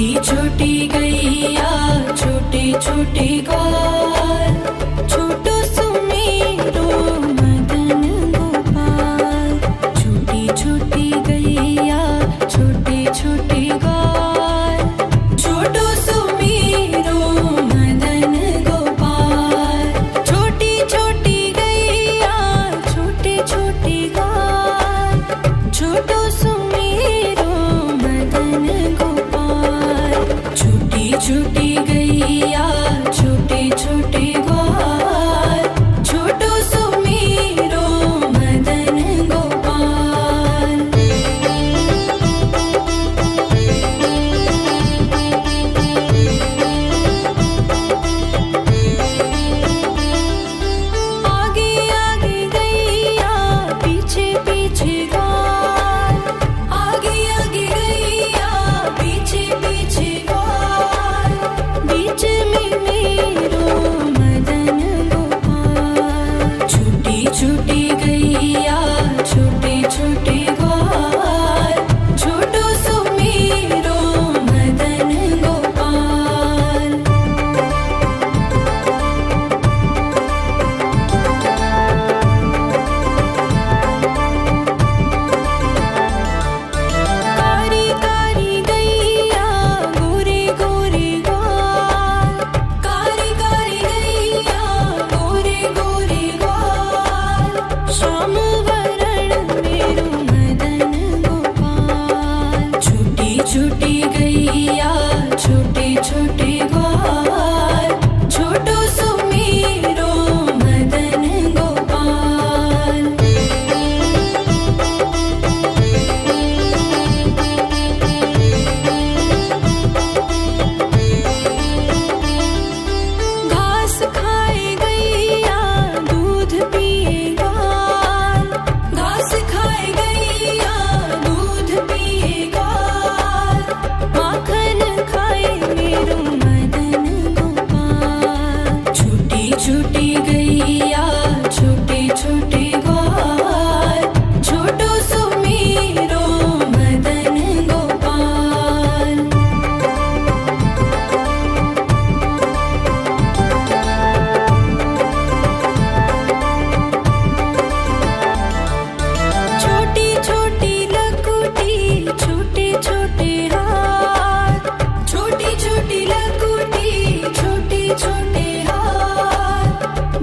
छोटी छोटी गैया छोटे छोटे ग्वाल, छोटो सुमेरो मदन गोपाल। छोटी छोटी गैया छोटे छोटे ग्वाल, छोटो सुमेरो मदन गोपाल। छोटी छोटी गैया छोटे छोटे ग्वाल, छोटो सुमेरो मदन गोपाल। छोटी छोटी गैया छोटे छोटे ग्वाल, छोटो सुमेरो मदन गोपाल। आगे आगे गैया पीछे पीछे ग्वाल, आगे आगे गैया पीछे पीछे ग्वाल। बीच में मेरो मदन गोपाल। छोटी छोटी गैया छोटे छोटे ग्वाल, छोटो सुमेरो मदन गोपाल। कारी कारी गैया गोरे गोरे ग्वाल, कारी कारी गैया गोरे गोरे ग्वाल। श्याम वरण मेरो मदन गोपाल। छोटी छोटी गैया छोटे छोटे ग्वाल, छोटो सुमेरो मदन गोपाल। घास खाए गैया दूध पिए ग्वाल, घास खाए गैया दूध पिए ग्वाल। माखन खाए मेरो मदन गोपाल। छोटी छोटी गैया छोटे छोटे ग्वाल, छोटो सुमेरो मदन गोपाल। छोटी छोटी लकुटी छोटे छोटे हाथ, छोटी छोटी लकुटी छोटे छोटे हाथ।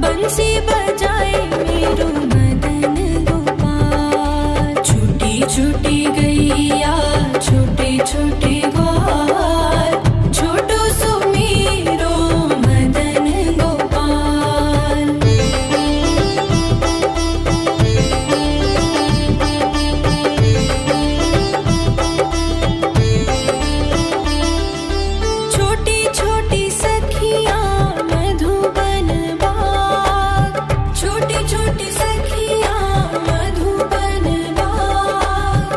बंसी बजाए मेरो मदन गोपाल। छोटी छोटी गैया छोटे छोटे ग्वाल, छोटो सुमेरो मदन गोपाल। छोटी छोटी सखियाँ मधुबन बाग, छोटी छोटी सखियाँ मधुबन बाग।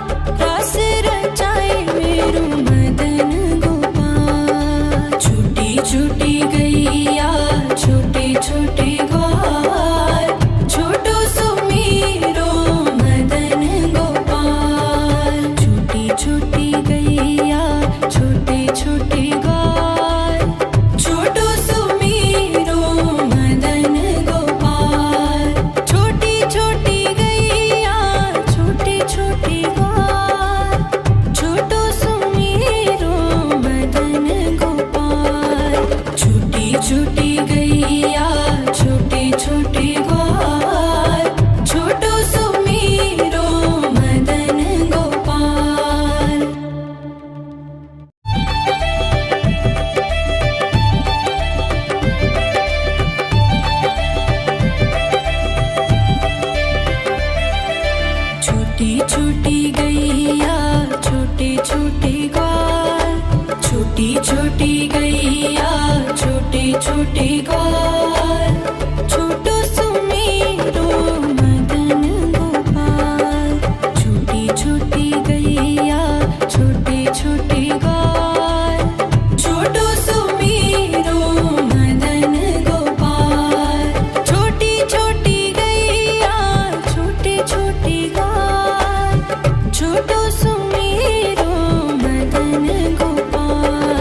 रास रचाए मेरो मदन गोपाल। छोटी छोटी गैया छोटे छोटे ग्वाल, छोटो सुमेरो मदन गोपाल। छोटी छोटी गैया छोटे छोटे ग्वाल, छोटो सुमेरो मदन गोपाल। छोटी छोटी गैया छोटे छोटे ग्वाल, छोटो सुमेरो मदन गोपाल। छोटी छोटी गैया छोटे छोटे ग्वाल, छोटो सुमेरो मदन गोपाल। छोटी छोटी गैया छोटे छोटे ग्वाल, छोटी छोटी गैया छोटे छोटे ग्वाल, छोटो सुमेरो मदन गोपाल। छोटी छोटी गैया छोटे छोटे ग्वाल, छोटो सुमेरो मदन गोपाल। छोटी छोटी गैया छोटे छोटे ग्वाल, छोटो सुमेरो मदन गोपाल।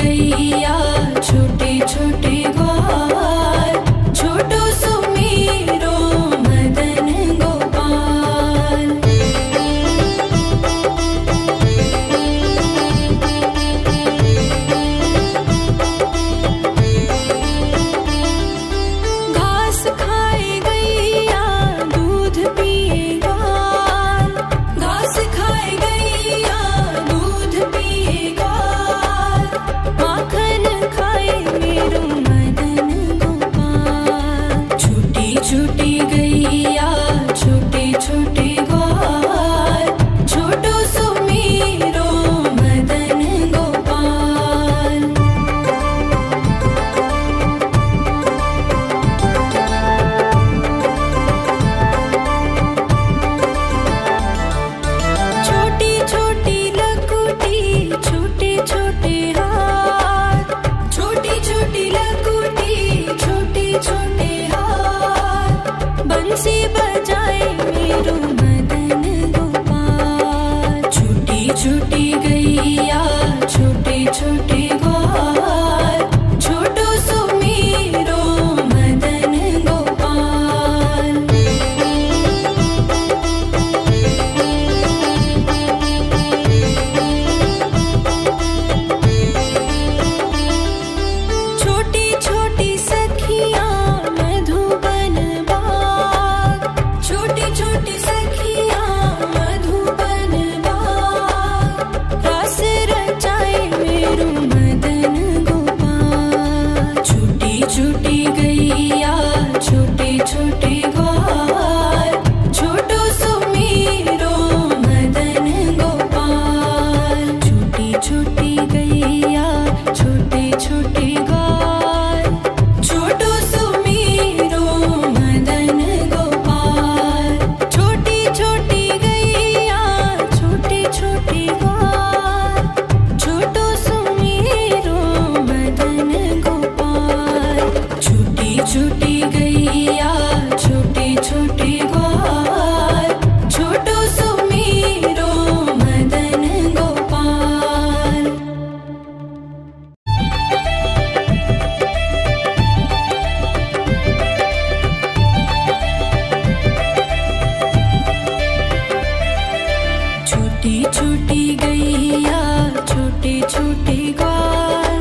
गैया छोटे छोटे ग्वाल छोटो सुमेरो मदन गोपाल। घास खाए गैया दूध पिए ग्वाल घास खाए गैया दूध पिए ग्वाल माखन खाए मेरो मदन गोपाल। छोटी छोटी गैया छोटे छोटे ग्वाल छोटो सुमेरो मदन गोपाल। छोटी छोटी लकुटी छोटे छोटे हाथ छोटी छोटी लकुटी छोटे छोटे हाथ बंसी बजाए मेरो मदन गोपाल। छोटी छोटी गैया छोटे छोटे ग्वाल छोटो सुमेरो मदन गोपाल। छोटी छोटी सखियाँ मधुबन बाग छोटी छोटी सखियाँ मधुबन बाग रस रचाए मेरो मदन गोपाल। छोटी छोटी गैया छोटे छोटे ग्वाल छोटो सुमेरो मदन गोपाल। छोटी छोटी गैया छोटे छोटे ग्वाल छोटो सुमेरो मदन गोपाल। छोटी छोटी गैया छोटे छोटे ग्वाल छोटो सुमेरो मदन गोपाल। छोटी छोटी गैया छोटे छोटे ग्वाल छोटो सुमेरो मदन गोपाल। छोटी छोटी गैया छोटे छोटे ग्वाल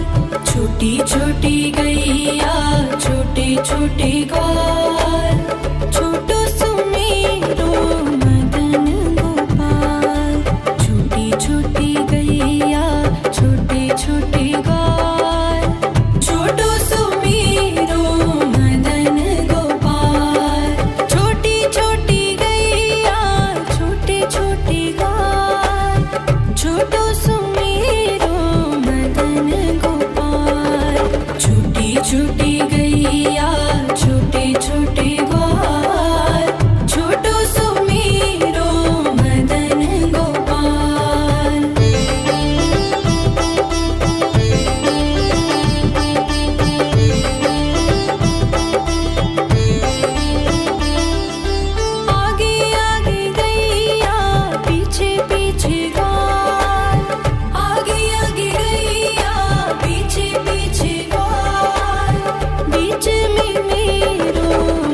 छोटी छोटी गैया छोटे छोटे ग्वाल छोटो सुमेरो मदन गोपाल। छोटी छोटी गैया छोटे छोटे ग्वाल छोटो सुमेरो मदन गोपाल। छोटी छोटी गैया छोटे छोटे ग्वाल छोटो सुमेरो मदन गोपाल। छोटी छोटी गैया छोटे छोटे ग्वाल छोटो सुमेरो मदन गोपाल। आगे आगे गैया पीछे पीछे ग्वाल आगे आगे गैया पीछे पीछे ग्वाल बीच में मेरो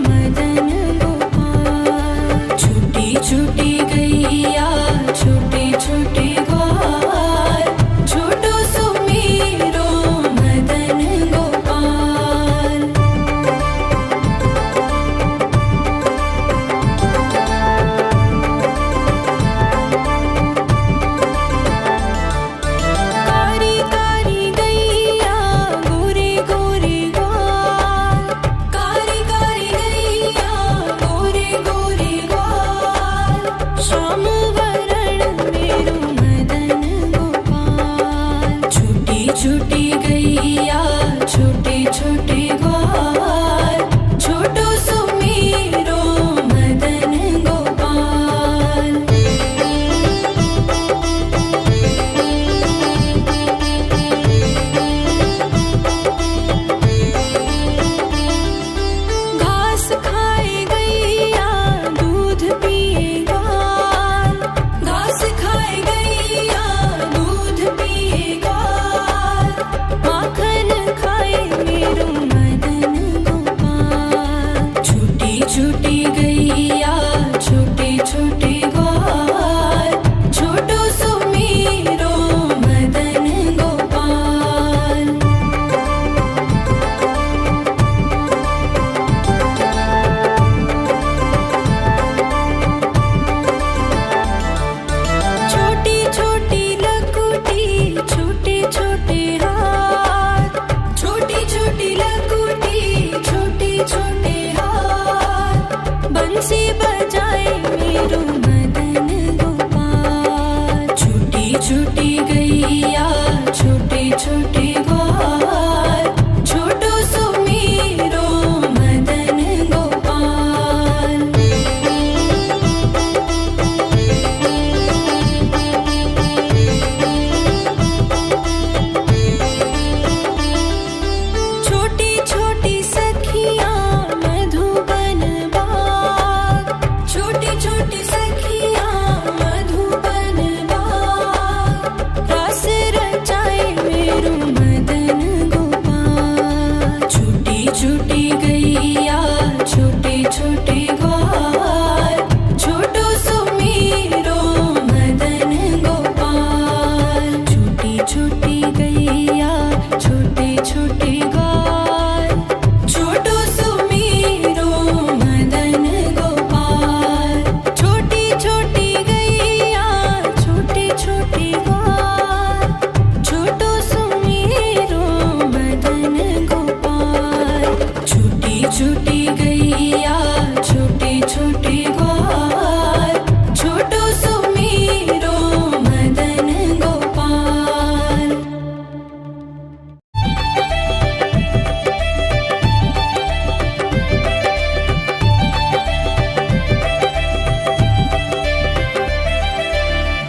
मदन गोपाल। छोटी छोटी गैया छोटे छोटे ग्वाल छोटो सुमेरो मदन गोपाल। कारी कारी गैया गोरे गोरे ग्वाल कारी कारी गैया गोरे गोरे ग्वाल श्याम वरण मेरो मदन गोपाल। छोटी छोटी गैया छोटे छोटे ग्वाल छोटो सुमेरो मदन गोपाल। घास खाए गैया दूध पिए ग्वाल घास खाए गैया दूध पिए ग्वाल ग्वाल, छोटो सुमेरो मदन गोपाल। छोटी छोटी सखियाँ मधुबन बाग, छोटी छोटी सखियाँ मधुबन बाग, रास रचाए मेरो मदन गोपाल। छोटी छोटी गैया छोटे छोटे ग्वाल, छोटो सुमेरो मदन गोपाल। छोटी छोटी गैया छोटे छोटे ग्वाल, छोटो सुमेरो मदन गोपाल। छोटी छोटी गैया छोटे छोटे ग्वाल, छोटो सुमेरो मदन गोपाल। छोटी छोटी गैया छोटे छोटे ग्वाल, छोटो सुमेरो मदन गोपाल।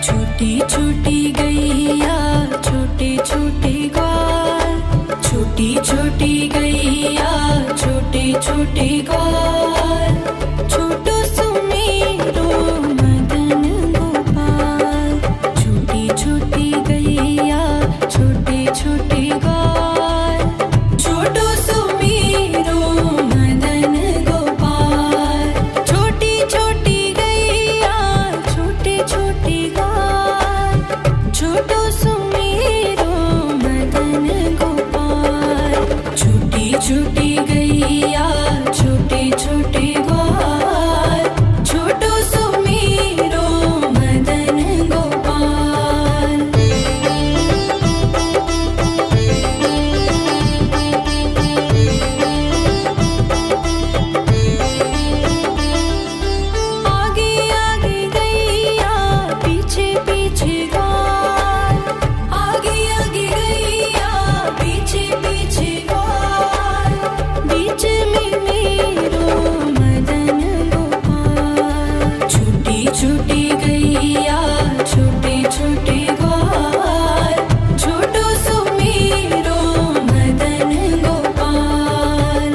छोटी छोटी गैया छोटे छोटे ग्वाल, छोटी छोटी गैया छोटे छोटे ग्वाल, छोटो सुमेरो मदन गोपाल। छोटी छोटी गैया छोटे छोटे ग्वाल, छोटो सुमेरो मदन गोपाल। छोटी छोटी गैया छोटे छोटे ग्वाल, छोटो सुमेरो मदन गोपाल। छोटी छोटी गैया छोटे छोटे ग्वाल, छोटो सुमेरो मदन गोपाल। आगे आगे गैया पीछे पीछे ग्वाल, आगे आगे गैया पीछे पीछे ग्वाल, बीच में मेरो मदन गोपाल। छोटी छोटी गैया छोटे छोटे ग्वाल, छोटो सुमेरो मदन गोपाल।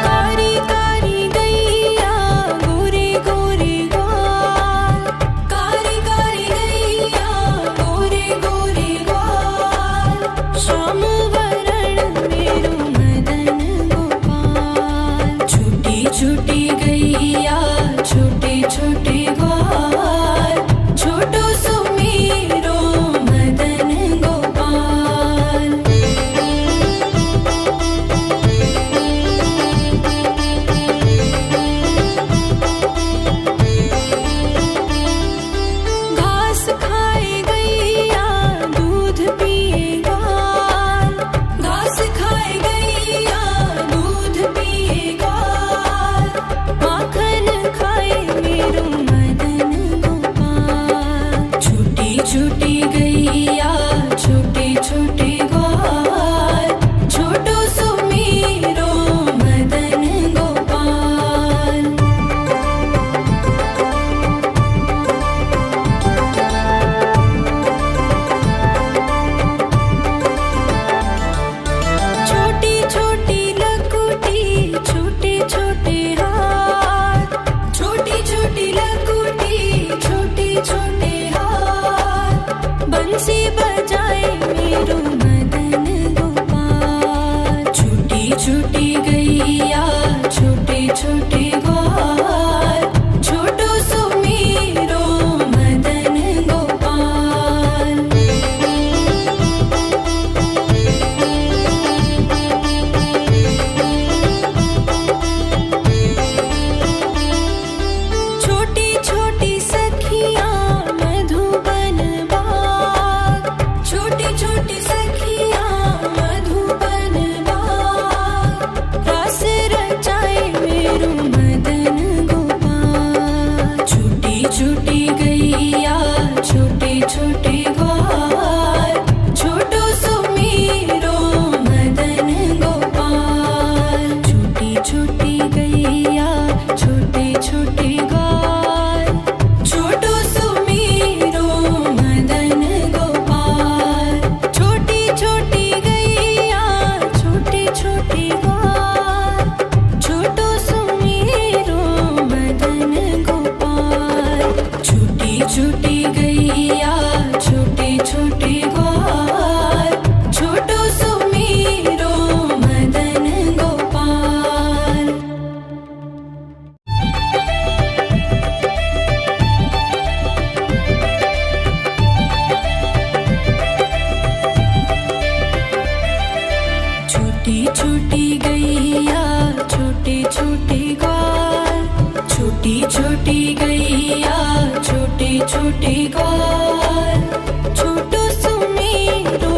कारी कारी गैया गोरे गोरे ग्वाल, कारी कारी गैया गोरे गोरे ग्वाल, श्याम वरण मेरो मदन गोपाल। छोटी छोटी गैया छोटे छोटे ग्वाल, छोटो सुमेरो मदन गोपाल। घास खाए गैया दूध पिए ग्वाल, घास खाए गैया दूध पिए ग्वाल, माखन खाए मेरो छोटी छोटी गैया छोटे छोटे ग्वाल, छोटो सुमेरो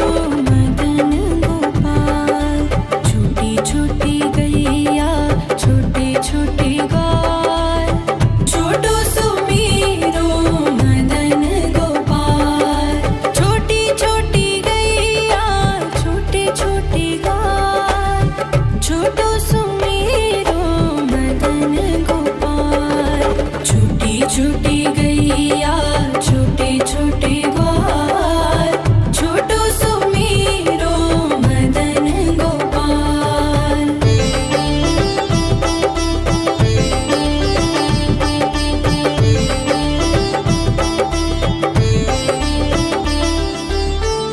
मदन गोपाल। छोटी छोटी गैया छोटे छोटे ग्वाल, छोटो सुमेरो मदन गोपाल। छोटी छोटी गैया छोटे छोटे ग्वाल, छोटो सुमेरो मदन गोपाल। छोटी छोटी गैया छोटे छोटे ग्वाल, छोटो सुमेरो मदन गोपाल।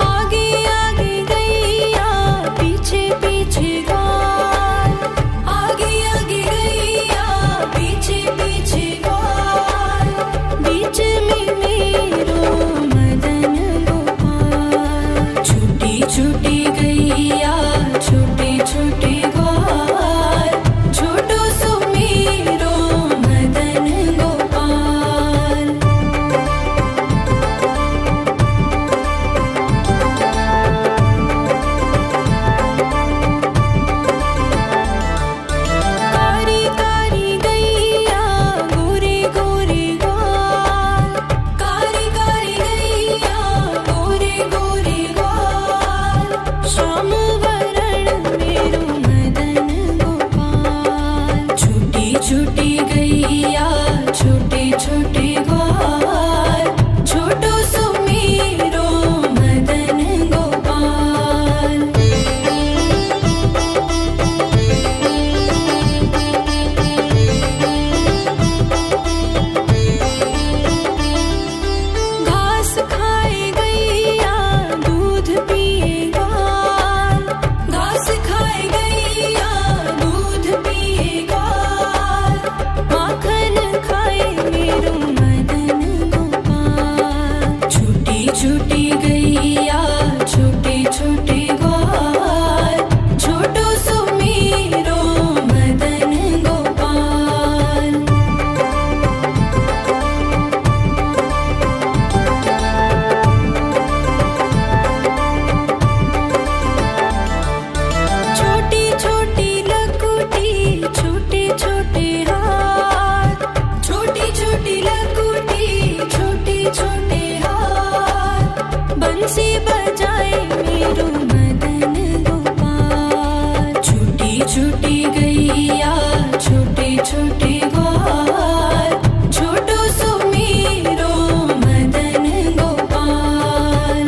आगे आगे गैया पीछे पीछे ग्वाल, आगे आगे गैया पीछे पीछे ग्वाल। बीच में मेरो मदन गोपाल। छोटी छोटी गैया छोटे छोटे ग्वाल, छोटो सुमेरो मदन गोपाल। कारी कारी गैया गोरे गोरे ग्वाल, कारी कारी गैया गोरे गोरे ग्वाल। श्याम वरण मेरो मदन गोपाल। छोटी छोटी गैया छोटे छोटे ग्वाल, छोटो सुमेरो मदन गोपाल। घास खाए गैया दूध पिए ग्वाल, घास खाए गैया दूध पिए ग्वाल। माखन खाए मेरो मदन गोपाल। छोटी छोटी गैया छोटे छोटे ग्वाल, छोटो सुमेरो मदन गोपाल। छोटी छोटी लकुटी छोटे छोटे हाथ, छोटी छोटी लकुटी छोटे छोटे हाथ। बंसी बजाए मेरो मदन गोपाल। छोटी छोटी गैया छोटे छोटे ग्वाल, छोटो सुमेरो मदन गोपाल।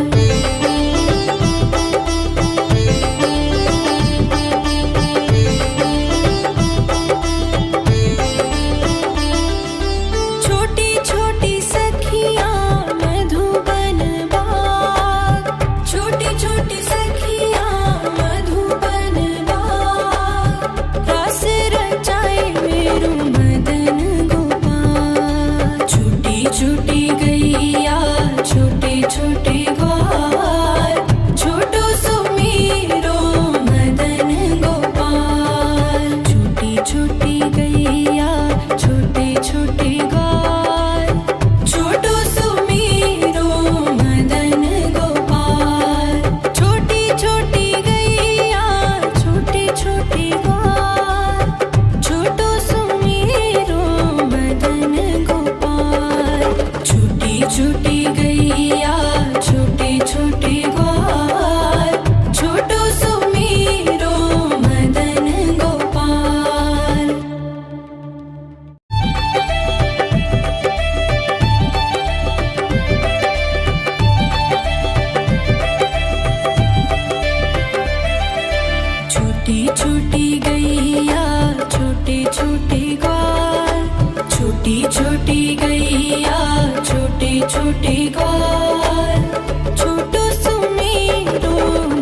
छोटी छोटी सखियाँ मधुबन बाग, छोटी छोटी सखियाँ मधुबन बाग। रास रचाए मेरो मदन गोपाल। छोटी छोटी गैया छोटे छोटे ग्वाल, छोटो सुमेरो मदन गोपाल। छोटी छोटी गैया छोटे छोटे ग्वाल, छोटो सुमेरो मदन गोपाल। छोटी छोटी गैया छोटे छोटे ग्वाल, छोटो सुमेरो मदन गोपाल। छोटी छोटी गैया छोटे छोटे ग्वाल, छोटो सुमेरो मदन गोपाल। छोटी छोटी गैया छोटे छोटे ग्वाल, छोटी छोटी गैया छोटे छोटे ग्वाल, छोटो सुमेरो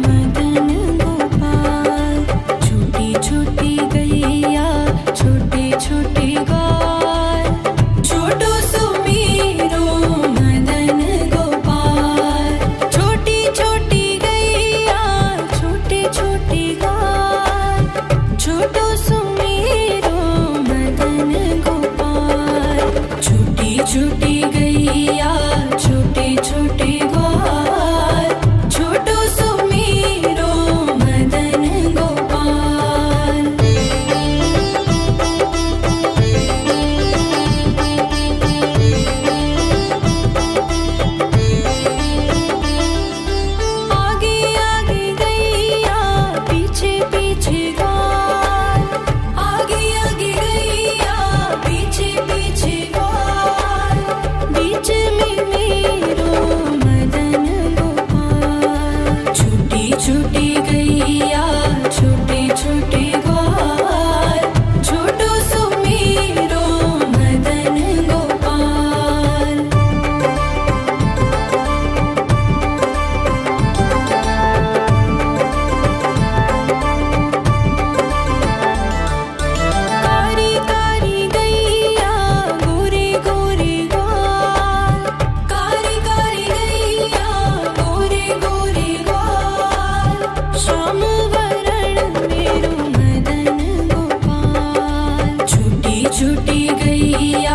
मदन गोपाल। छोटी छोटी गैया छोटे छोटे ग्वाल, छोटो सुमेरो मदन गोपाल। छोटी छोटी गैया छोटे छोटे ग्वाल, छोटो सुमेरो मदन गोपाल। गैया